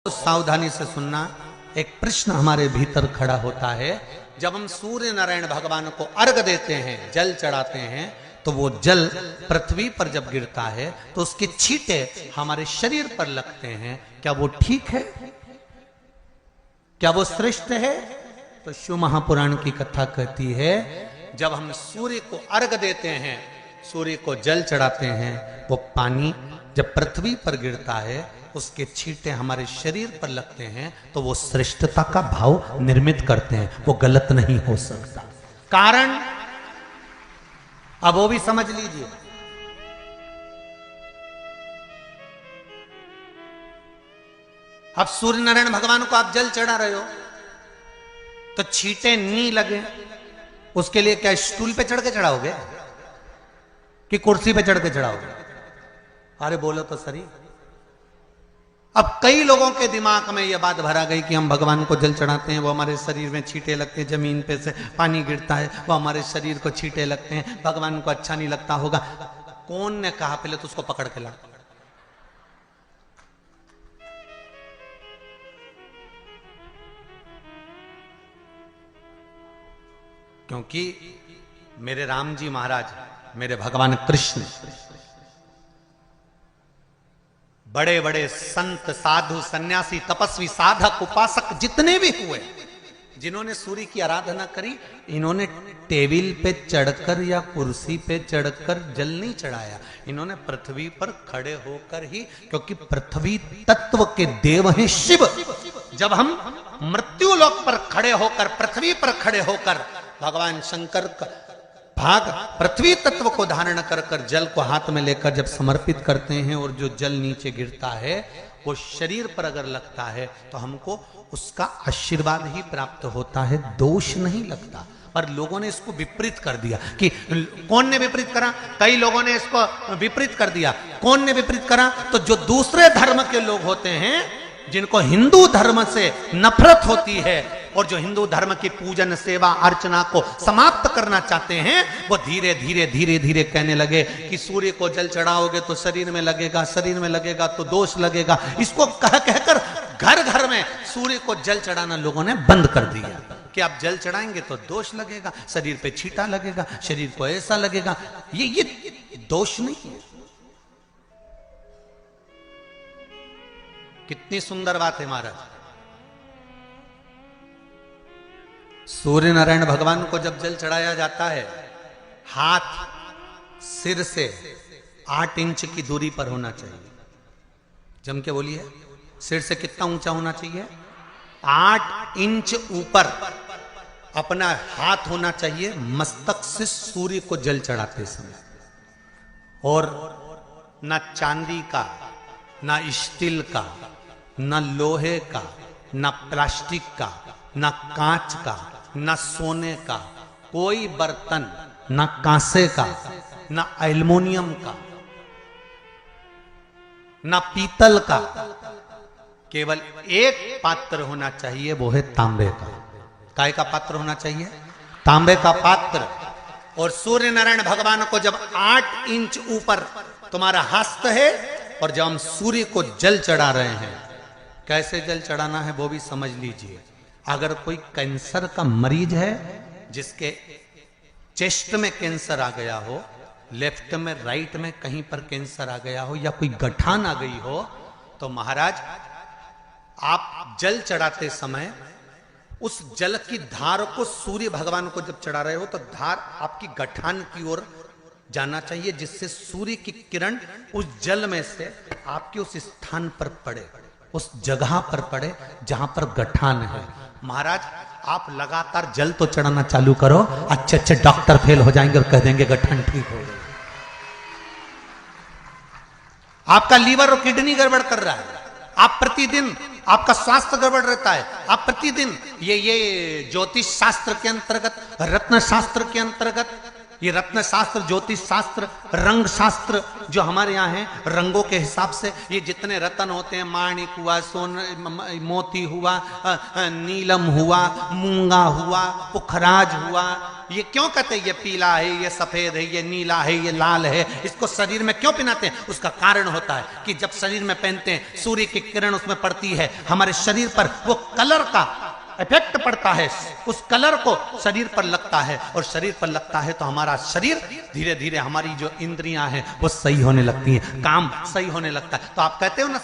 सावधानी से सुनना। एक प्रश्न हमारे भीतर खड़ा होता है, जब हम सूर्य नारायण भगवान को अर्घ देते हैं, जल चढ़ाते हैं, तो वो जल पृथ्वी पर जब गिरता है तो उसके छींटे हमारे शरीर पर लगते हैं। क्या वो ठीक है? क्या वो श्रेष्ठ है? तो शिव महापुराण की कथा कहती है, जब हम सूर्य को अर्घ देते हैं, सूर्य को जल चढ़ाते हैं, वो पानी जब पृथ्वी पर गिरता है, उसके छींटे हमारे शरीर पर लगते हैं, तो वो श्रेष्ठता का भाव निर्मित करते हैं। वो गलत नहीं हो सकता। कारण अब वो भी समझ लीजिए। अब सूर्य नारायण भगवान को आप जल चढ़ा रहे हो तो छींटे नहीं लगे, उसके लिए क्या स्टूल पे चढ़ के चढ़ाओगे कि कुर्सी पे चढ़ के चढ़ाओगे? अरे बोलो तो सही। अब कई लोगों के दिमाग में यह बात भरा गई कि हम भगवान को जल चढ़ाते हैं, वो हमारे शरीर में छींटे लगते हैं, जमीन पे से पानी गिरता है, वो हमारे शरीर को छींटे लगते हैं, भगवान को अच्छा नहीं लगता होगा। कौन ने कहा? पहले तो उसको पकड़ के ला। क्योंकि मेरे राम जी महाराज, मेरे भगवान कृष्ण, बड़े बड़े संत, साधु, सन्यासी, तपस्वी, साधक, उपासक जितने भी हुए, जिन्होंने सूर्य की आराधना करी, इन्होंने टेबल पे चढ़कर या कुर्सी पे चढ़कर जल नहीं चढ़ाया। इन्होंने पृथ्वी पर खड़े होकर ही, क्योंकि पृथ्वी तत्व के देव हैं शिव। जब हम मृत्यु लोक पर खड़े होकर, पृथ्वी पर खड़े होकर भगवान शंकर का भाग पृथ्वी तत्व को धारण कर कर जल को हाथ में लेकर जब समर्पित करते हैं, और जो जल नीचे गिरता है वो शरीर पर अगर लगता है तो हमको उसका आशीर्वाद ही प्राप्त होता है, दोष नहीं लगता। पर लोगों ने इसको विपरीत कर दिया। कि कौन ने विपरीत करा? कई लोगों ने इसको विपरीत कर दिया। कौन ने विपरीत करा? तो जो दूसरे धर्म के लोग होते हैं, जिनको हिंदू धर्म से नफरत होती है और जो हिंदू धर्म की पूजन, सेवा, अर्चना को समाप्त करना चाहते हैं, वो धीरे धीरे धीरे धीरे कहने लगे कि सूर्य को जल चढ़ाओगे तो शरीर में लगेगा, शरीर में लगेगा तो दोष लगेगा। इसको कह कहकर घर घर में सूर्य को जल चढ़ाना लोगों ने बंद कर दिया कि आप जल चढ़ाएंगे तो दोष लगेगा, शरीर पे छींटा लगेगा, शरीर को ऐसा लगेगा। ये दोष नहीं है। कितनी सुंदर बात है महाराज। सूर्य नारायण भगवान को जब जल चढ़ाया जाता है, हाथ सिर से 8 इंच की दूरी पर होना चाहिए। जम के बोलिए, सिर से कितना ऊंचा होना चाहिए? 8 इंच ऊपर अपना हाथ होना चाहिए मस्तक से सूर्य को जल चढ़ाते समय। और ना चांदी का, ना स्टील का, ना लोहे का, ना प्लास्टिक का, ना कांच का, ना सोने का कोई बर्तन, ना कांसे का, ना एल्युमिनियम का, ना पीतल का, केवल एक पात्र होना चाहिए, वो है तांबे का। काय का पात्र होना चाहिए? तांबे का पात्र। और सूर्य नारायण भगवान को जब 8 इंच ऊपर तुम्हारा हस्त है, और जब हम सूर्य को जल चढ़ा रहे हैं, कैसे जल चढ़ाना है वो भी समझ लीजिए। अगर कोई कैंसर का मरीज है, जिसके चेस्ट में कैंसर आ गया हो, लेफ्ट में, राइट में कहीं पर कैंसर आ गया हो, या कोई गठान आ गई हो, तो महाराज आप जल चढ़ाते समय उस जल की धार को सूर्य भगवान को जब चढ़ा रहे हो, तो धार आपकी गठान की ओर जाना चाहिए, जिससे सूर्य की किरण उस जल में से आपके उस स्थान पर पड़े, उस जगह पर पड़े जहां पर गठान है। महाराज आप लगातार जल तो चढ़ाना चालू करो, अच्छे अच्छे डॉक्टर फेल हो जाएंगे और कह देंगे गठान ठीक हो गई। आपका लीवर और किडनी गड़बड़ कर रहा है, आप प्रतिदिन, आपका स्वास्थ्य गड़बड़ रहता है, आप प्रतिदिन ये ज्योतिष शास्त्र के अंतर्गत, रत्न शास्त्र के अंतर्गत, ये रत्न शास्त्र, ज्योतिष शास्त्र, रंग शास्त्र जो हमारे यहाँ है, रंगों के हिसाब से ये जितने रत्न होते हैं, माणिक हुआ, मोती हुआ, नीलम हुआ, मूंगा हुआ, पुखराज हुआ, ये क्यों कहते हैं ये पीला है, ये सफेद है, ये नीला है, ये लाल है, इसको शरीर में क्यों पहनाते हैं? उसका कारण होता है कि जब शरीर में पहनते हैं सूर्य की किरण उसमें पड़ती है, हमारे शरीर पर वो कलर का इफेक्ट पड़ता है, उस कलर को शरीर पर लगता है, और शरीर पर लगता है तो हमारा शरीर धीरे धीरे, हमारी जो इंद्रियां हैं वो सही होने लगती हैं, काम सही होने लगता है। तो आप कहते हो ना